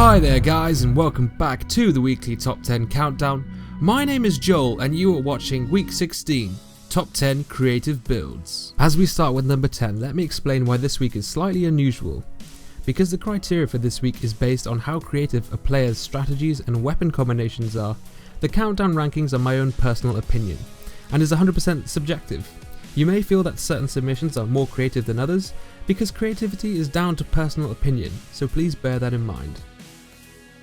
Hi there guys, and welcome back to the weekly top 10 countdown. My name is Joel and you are watching week 16, top 10 creative builds. As we start with number 10, let me explain why this week is slightly unusual. Because the criteria for this week is based on how creative a player's strategies and weapon combinations are, the countdown rankings are my own personal opinion, and is 100% subjective. You may feel that certain submissions are more creative than others, because creativity is down to personal opinion, so please bear that in mind.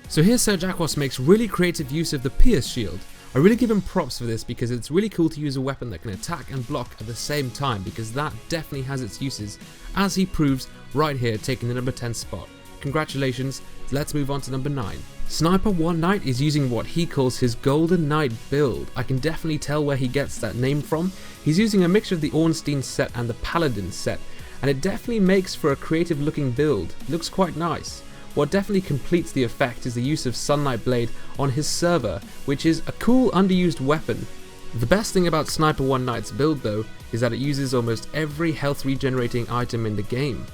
So here SURGEAQUOS makes really creative use of the Pierce shield. I really give him props for this because it's really cool to use a weapon that can attack and block at the same time, because that definitely has its uses, as he proves right here, taking the number 10 spot. Congratulations, let's move on to number 9. Sniper One Knight is using what he calls his Golden Knight build. I can definitely tell where he gets that name from. He's using a mixture of the Ornstein set and the Paladin set, and it definitely makes for a creative looking build. It looks quite nice. What definitely completes the effect is the use of TheSunlightBlade on his server, which is a cool underused weapon. The best thing about Sniper One Knight's build though is that it uses almost every health regenerating item in the game.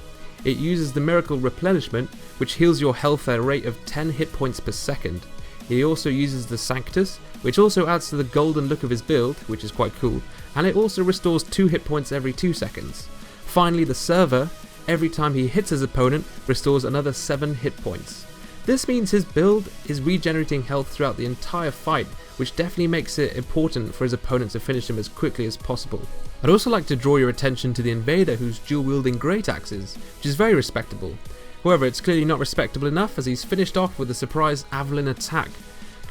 It uses the Miracle Replenishment, which heals your health at a rate of 10 hit points per second. He also uses the Sanctus, which also adds to the golden look of his build, which is quite cool, and it also restores 2 hit points every 2 seconds. Finally, the Server, every time he hits his opponent, restores another 7 hit points. This means his build is regenerating health throughout the entire fight, which definitely makes it important for his opponent to finish him as quickly as possible. I'd also like to draw your attention to the Invader, who's dual wielding great axes, which is very respectable. However, it's clearly not respectable enough as he's finished off with a surprise Avalon attack.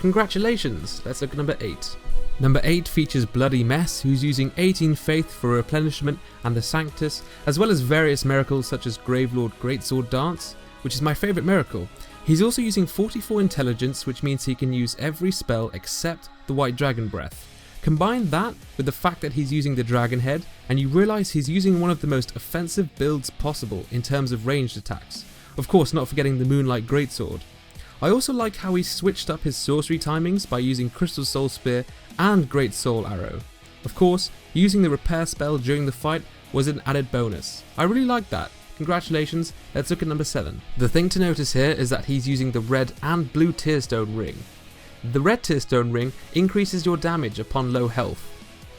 Congratulations, let's look at number 8. Number 8 features Bloody Mess, who's using 18 Faith for replenishment and the Sanctus, as well as various miracles such as Gravelord Greatsword Dance, which is my favourite miracle. He's also using 44 Intelligence, which means he can use every spell except the White Dragon Breath. Combine that with the fact that he's using the Dragon Head, and you realise he's using one of the most offensive builds possible in terms of ranged attacks. Of course, not forgetting the Moonlight Greatsword. I also like how he switched up his sorcery timings by using Crystal Soul Spear and Great Soul Arrow. Of course, using the repair spell during the fight was an added bonus. I really like that. Congratulations, let's look at number 7. The thing to notice here is that he's using the red and blue Tearstone ring. The red Tearstone ring increases your damage upon low health.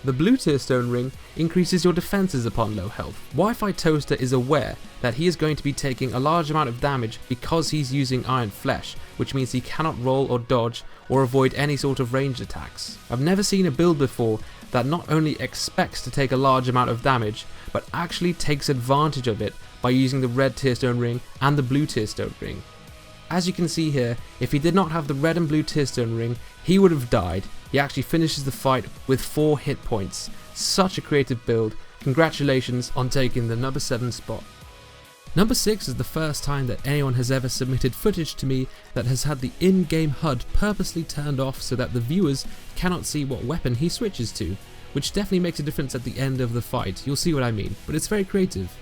The blue Tearstone ring increases your defenses upon low health. Wi-Fi Toaster is aware that he is going to be taking a large amount of damage because he's using Iron Flesh, which means he cannot roll or dodge or avoid any sort of ranged attacks. I've never seen a build before that not only expects to take a large amount of damage, but actually takes advantage of it by using the red Tearstone ring and the blue Tearstone ring. As you can see here, if he did not have the red and blue Tearstone ring, he would have died. He actually finishes the fight with 4 hit points. Such a creative build. Congratulations on taking the number 7 spot. Number 6 is the first time that anyone has ever submitted footage to me that has had the in-game HUD purposely turned off so that the viewers cannot see what weapon he switches to, which definitely makes a difference at the end of the fight. You'll see what I mean, but it's very creative.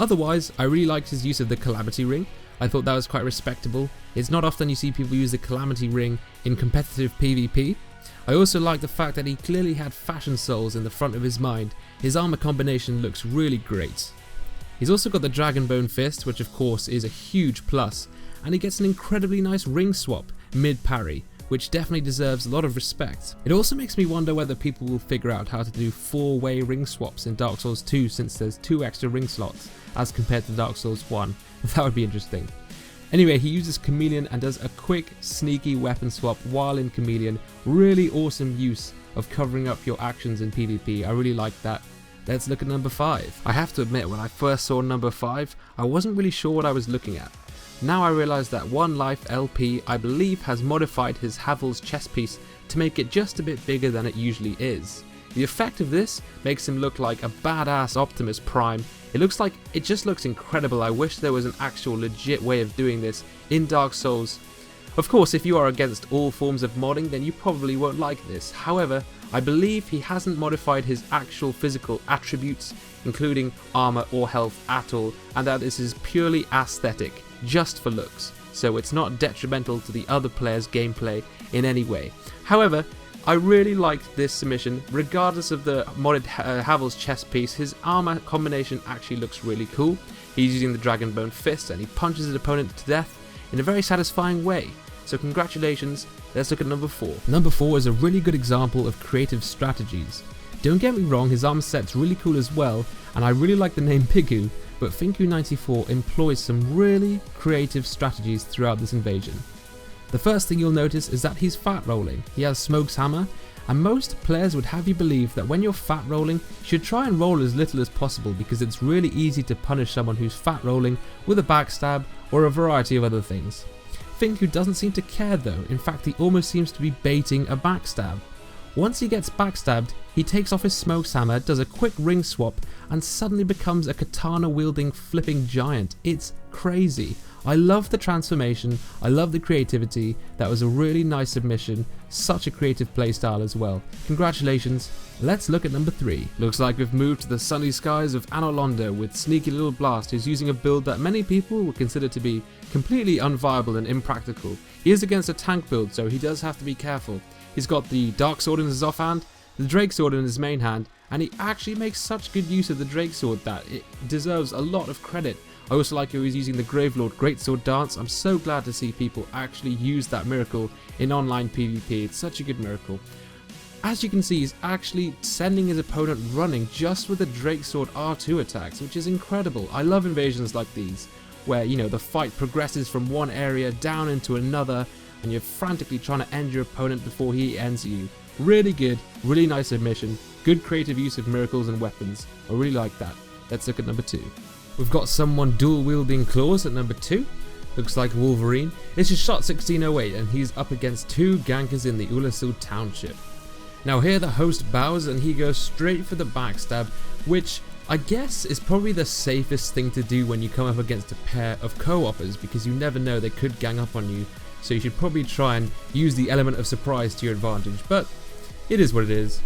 Otherwise, I really liked his use of the Calamity Ring. I thought that was quite respectable. It's not often you see people use the Calamity Ring in competitive PvP. I also like the fact that he clearly had Fashion Souls in the front of his mind. His armor combination looks really great. He's also got the Dragonbone Fist, which of course is a huge plus, and he gets an incredibly nice ring swap mid-parry, which definitely deserves a lot of respect. It also makes me wonder whether people will figure out how to do 4-way ring swaps in Dark Souls 2, since there's 2 extra ring slots as compared to Dark Souls 1. That would be interesting. Anyway, he uses Chameleon and does a quick, sneaky weapon swap while in Chameleon. Really awesome use of covering up your actions in PvP. I really like that. Let's look at number 5. I have to admit, when I first saw number 5, I wasn't really sure what I was looking at. Now I realise that ONELIFE LP, I believe, has modified his Havel's chest piece to make it just a bit bigger than it usually is. The effect of this makes him look like a badass Optimus Prime. It just looks incredible. I wish there was an actual legit way of doing this in Dark Souls. Of course, if you are against all forms of modding, then you probably won't like this. However, I believe he hasn't modified his actual physical attributes, including armor or health at all, and that this is purely aesthetic, just for looks, so it's not detrimental to the other player's gameplay in any way. However, I really liked this submission. Regardless of the modded Havel's chest piece, his armor combination actually looks really cool. He's using the Dragonbone Fist and he punches his opponent to death. in a very satisfying way. So congratulations, let's look at number 4. Number 4 is a really good example of creative strategies. Don't get me wrong, his armor set's really cool as well, and I really like the name Pigu, but Finku94 employs some really creative strategies throughout this invasion. The first thing you'll notice is that he's fat rolling. He has Smoke's hammer, and most players would have you believe that when you're fat rolling, you should try and roll as little as possible because it's really easy to punish someone who's fat rolling with a backstab or a variety of other things. Finku doesn't seem to care though, in fact he almost seems to be baiting a backstab. Once he gets backstabbed, he takes off his Smoke's hammer, does a quick ring swap, and suddenly becomes a katana wielding flipping giant. It's crazy. I love the transformation, I love the creativity, that was a really nice submission, such a creative playstyle as well. Congratulations, let's look at number 3. Looks like we've moved to the sunny skies of Anolondo with SNEEKYLILBAST, who's using a build that many people would consider to be completely unviable and impractical. He is against a tank build, so he does have to be careful. He's got the Dark Sword in his offhand, the Drake Sword in his main hand, and he actually makes such good use of the Drake Sword that it deserves a lot of credit. I also like how he's using the Gravelord Greatsword dance. I'm so glad to see people actually use that miracle in online PvP. It's such a good miracle. As you can see, he's actually sending his opponent running just with the Drake Sword R2 attacks, which is incredible. I love invasions like these, where, you know, the fight progresses from one area down into another, and you're frantically trying to end your opponent before he ends you. Really good, really nice submission, good creative use of miracles and weapons. I really like that. Let's look at number 2. We've got someone dual wielding claws at number 2. Looks like Wolverine. It's just shot 1608 and he's up against 2 gankers in the Ulasil township. Now here the host bows and he goes straight for the backstab, which I guess is probably the safest thing to do when you come up against a pair of co-opers, because you never know, they could gang up on you. So you should probably try and use the element of surprise to your advantage, but it is what it is.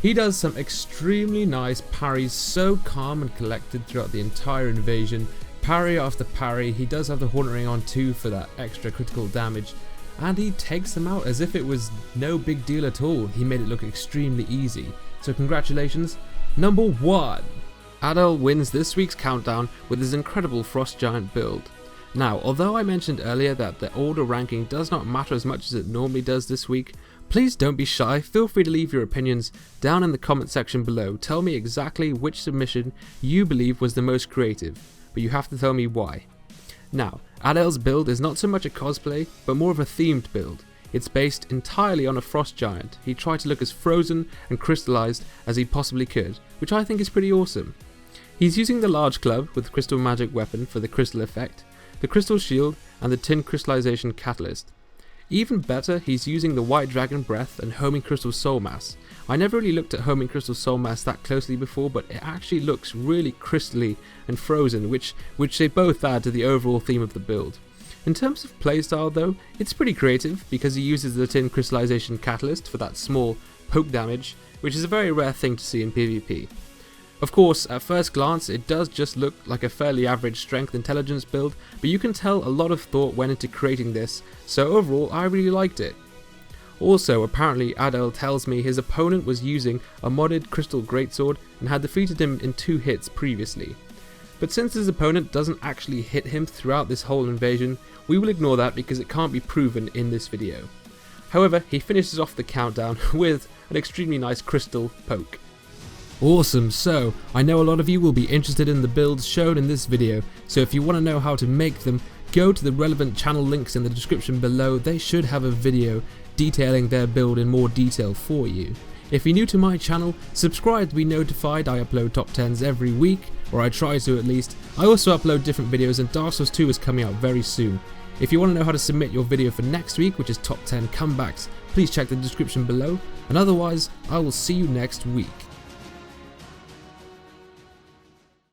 He does some extremely nice parries, so calm and collected throughout the entire invasion. Parry after parry, he does have the Hornet Ring on too for that extra critical damage, and he takes them out as if it was no big deal at all. He made it look extremely easy. So congratulations. Number 1. ADEL wins this week's countdown with his incredible Frost Giant build. Now, although I mentioned earlier that the order ranking does not matter as much as it normally does this week, please don't be shy, feel free to leave your opinions down in the comment section below. Tell me exactly which submission you believe was the most creative, but you have to tell me why. Now, ADEL's build is not so much a cosplay, but more of a themed build. It's based entirely on a frost giant. He tried to look as frozen and crystallized as he possibly could, which I think is pretty awesome. He's using the large club with crystal magic weapon for the crystal effect, the crystal shield and the tin crystallization catalyst. Even better, he's using the White Dragon Breath and Homing Crystal Soul Mass. I never really looked at Homing Crystal Soul Mass that closely before, but it actually looks really crystally and frozen, which they both add to the overall theme of the build. In terms of playstyle though, it's pretty creative because he uses the Tin Crystallization Catalyst for that small poke damage, which is a very rare thing to see in PvP. Of course, at first glance it does just look like a fairly average strength intelligence build, but you can tell a lot of thought went into creating this, so overall I really liked it. Also, apparently ADEL tells me his opponent was using a modded Crystal Greatsword and had defeated him in 2 hits previously. But since his opponent doesn't actually hit him throughout this whole invasion, we will ignore that because it can't be proven in this video. However, he finishes off the countdown with an extremely nice crystal poke. Awesome, so I know a lot of you will be interested in the builds shown in this video, so if you want to know how to make them, go to the relevant channel links in the description below. They should have a video detailing their build in more detail for you. If you're new to my channel, subscribe to be notified. I upload top 10s every week, or I try to at least. I also upload different videos and Dark Souls 2 is coming out very soon. If you want to know how to submit your video for next week, which is top 10 comebacks, please check the description below, and otherwise I will see you next week.